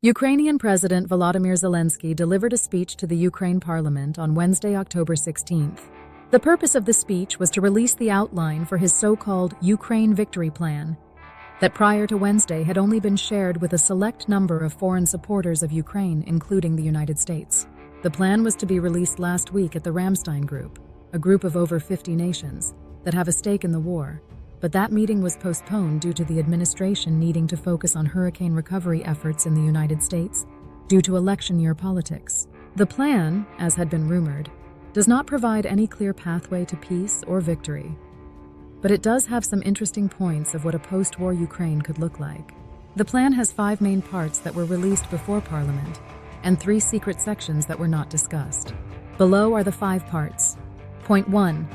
Ukrainian President Volodymyr Zelensky delivered a speech to the Ukraine parliament on Wednesday, October 16th. The purpose of the speech was to release the outline for his so-called Ukraine Victory Plan that prior to Wednesday had only been shared with a select number of foreign supporters of Ukraine, including the United States. The plan was to be released last week at the Ramstein Group, a group of over 50 nations that have a stake in the war. But that meeting was postponed due to the administration needing to focus on hurricane recovery efforts in the United States due to election year politics. The plan, as had been rumored, does not provide any clear pathway to peace or victory. But it does have some interesting points of what a post-war Ukraine could look like. The plan has 5 main parts that were released before Parliament and 3 secret sections that were not discussed. Below are the 5 parts. Point 1.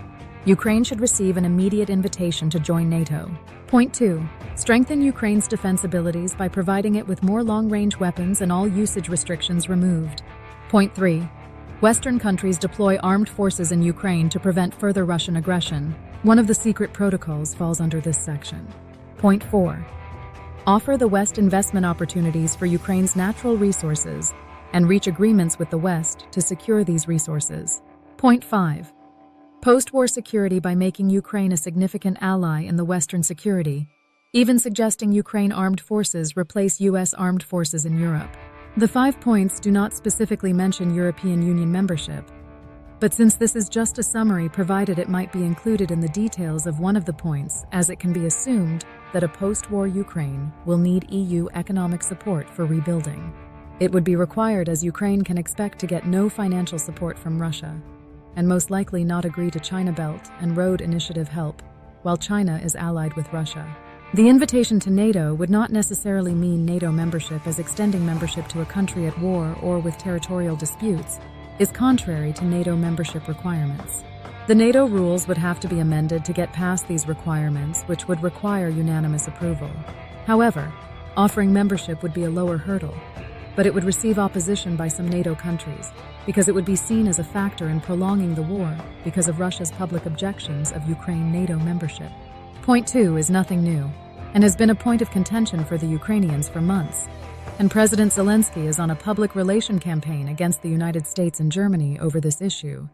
Ukraine should receive an immediate invitation to join NATO. Point 2. Strengthen Ukraine's defense abilities by providing it with more long-range weapons and all usage restrictions removed. Point 3. Western countries deploy armed forces in Ukraine to prevent further Russian aggression. One of the secret protocols falls under this section. Point 4. Offer the West investment opportunities for Ukraine's natural resources and reach agreements with the West to secure these resources. Point 5. Post-war security by making Ukraine a significant ally in the Western security, even suggesting Ukraine armed forces replace U.S. armed forces in Europe. The 5 points do not specifically mention European Union membership, but since this is just a summary provided, it might be included in the details of one of the points, as it can be assumed that a post-war Ukraine will need EU economic support for rebuilding. It would be required as Ukraine can expect to get no financial support from Russia, and most likely not agree to China Belt and Road Initiative help, while China is allied with Russia. The invitation to NATO would not necessarily mean NATO membership, as extending membership to a country at war or with territorial disputes is contrary to NATO membership requirements. The NATO rules would have to be amended to get past these requirements, which would require unanimous approval. However, offering membership would be a lower hurdle, but it would receive opposition by some NATO countries, because it would be seen as a factor in prolonging the war because of Russia's public objections of Ukraine NATO membership. Point 2 is nothing new, and has been a point of contention for the Ukrainians for months, and President Zelensky is on a public relation campaign against the United States and Germany over this issue,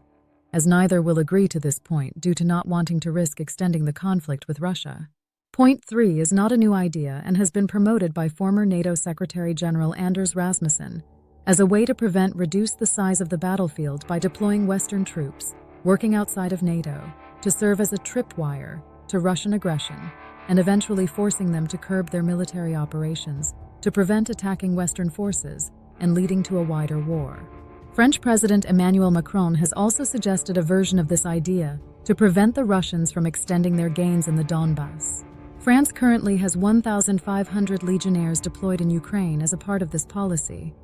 as neither will agree to this point due to not wanting to risk extending the conflict with Russia. Point 3 is not a new idea and has been promoted by former NATO Secretary General Anders Rasmussen as a way to reduce the size of the battlefield by deploying Western troops working outside of NATO to serve as a tripwire to Russian aggression and eventually forcing them to curb their military operations to prevent attacking Western forces and leading to a wider war. French President Emmanuel Macron has also suggested a version of this idea to prevent the Russians from extending their gains in the Donbass. France currently has 1,500 legionnaires deployed in Ukraine as a part of this policy,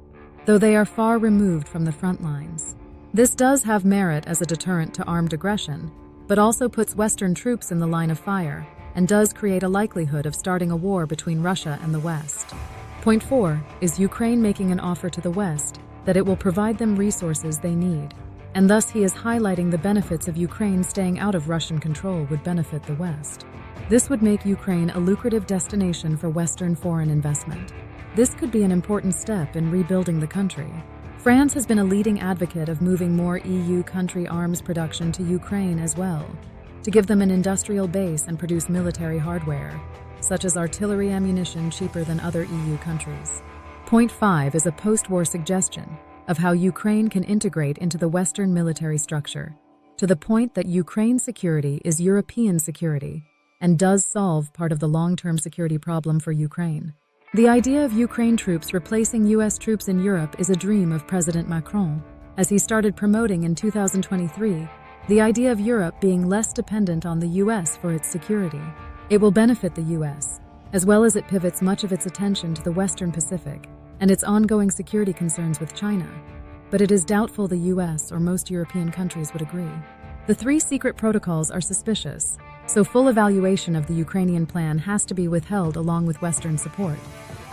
though they are far removed from the front lines. This does have merit as a deterrent to armed aggression, but also puts Western troops in the line of fire and does create a likelihood of starting a war between Russia and the West. Point 4 is Ukraine making an offer to the West that it will provide them resources they need, and thus he is highlighting the benefits of Ukraine staying out of Russian control would benefit the West. This would make Ukraine a lucrative destination for Western foreign investment. This could be an important step in rebuilding the country. France has been a leading advocate of moving more EU country arms production to Ukraine as well, to give them an industrial base and produce military hardware, such as artillery ammunition cheaper than other EU countries. Point 5 is a post-war suggestion of how Ukraine can integrate into the Western military structure, to the point that Ukraine's security is European security and does solve part of the long-term security problem for Ukraine. The idea of Ukraine troops replacing U.S. troops in Europe is a dream of President Macron, as he started promoting in 2023 the idea of Europe being less dependent on the U.S. for its security. It will benefit the U.S., as well as it pivots much of its attention to the Western Pacific and its ongoing security concerns with China, but it is doubtful the U.S. or most European countries would agree. The 3 secret protocols are suspicious, so full evaluation of the Ukrainian plan has to be withheld along with Western support.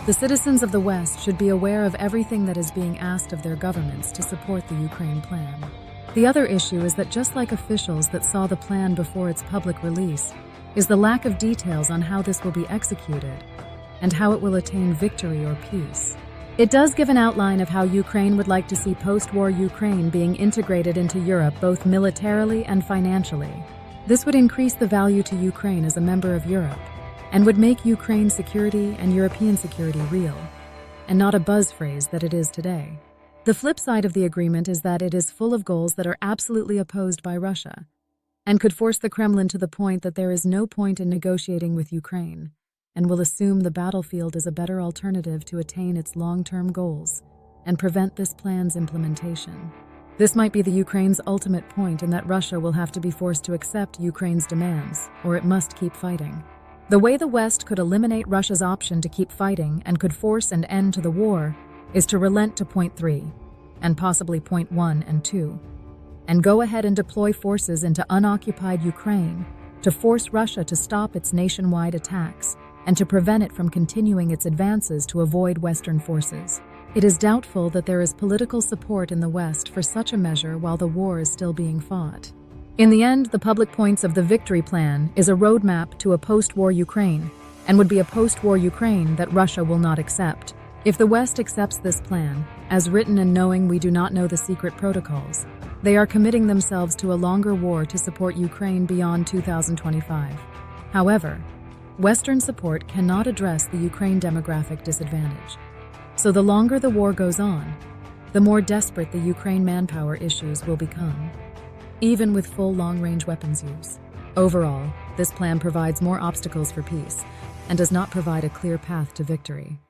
The citizens of the West should be aware of everything that is being asked of their governments to support the Ukraine plan. The other issue is that just like officials that saw the plan before its public release, is the lack of details on how this will be executed and how it will attain victory or peace. It does give an outline of how Ukraine would like to see post-war Ukraine being integrated into Europe both militarily and financially. This would increase the value to Ukraine as a member of Europe, and would make Ukraine's security and European security real, and not a buzz phrase that it is today. The flip side of the agreement is that it is full of goals that are absolutely opposed by Russia, and could force the Kremlin to the point that there is no point in negotiating with Ukraine, and will assume the battlefield is a better alternative to attain its long-term goals and prevent this plan's implementation. This might be the Ukraine's ultimate point in that Russia will have to be forced to accept Ukraine's demands, or it must keep fighting. The way the West could eliminate Russia's option to keep fighting and could force an end to the war is to relent to point 3, and possibly point 1 and 2, and go ahead and deploy forces into unoccupied Ukraine to force Russia to stop its nationwide attacks and to prevent it from continuing its advances to avoid Western forces. It is doubtful that there is political support in the West for such a measure while the war is still being fought. In the end, the public points of the victory plan is a roadmap to a post-war Ukraine, and would be a post-war Ukraine that Russia will not accept. If the West accepts this plan, as written and knowing we do not know the secret protocols, they are committing themselves to a longer war to support Ukraine beyond 2025. However, Western support cannot address the Ukraine demographic disadvantage. So the longer the war goes on, the more desperate the Ukraine manpower issues will become, even with full long-range weapons use. Overall, this plan provides more obstacles for peace and does not provide a clear path to victory.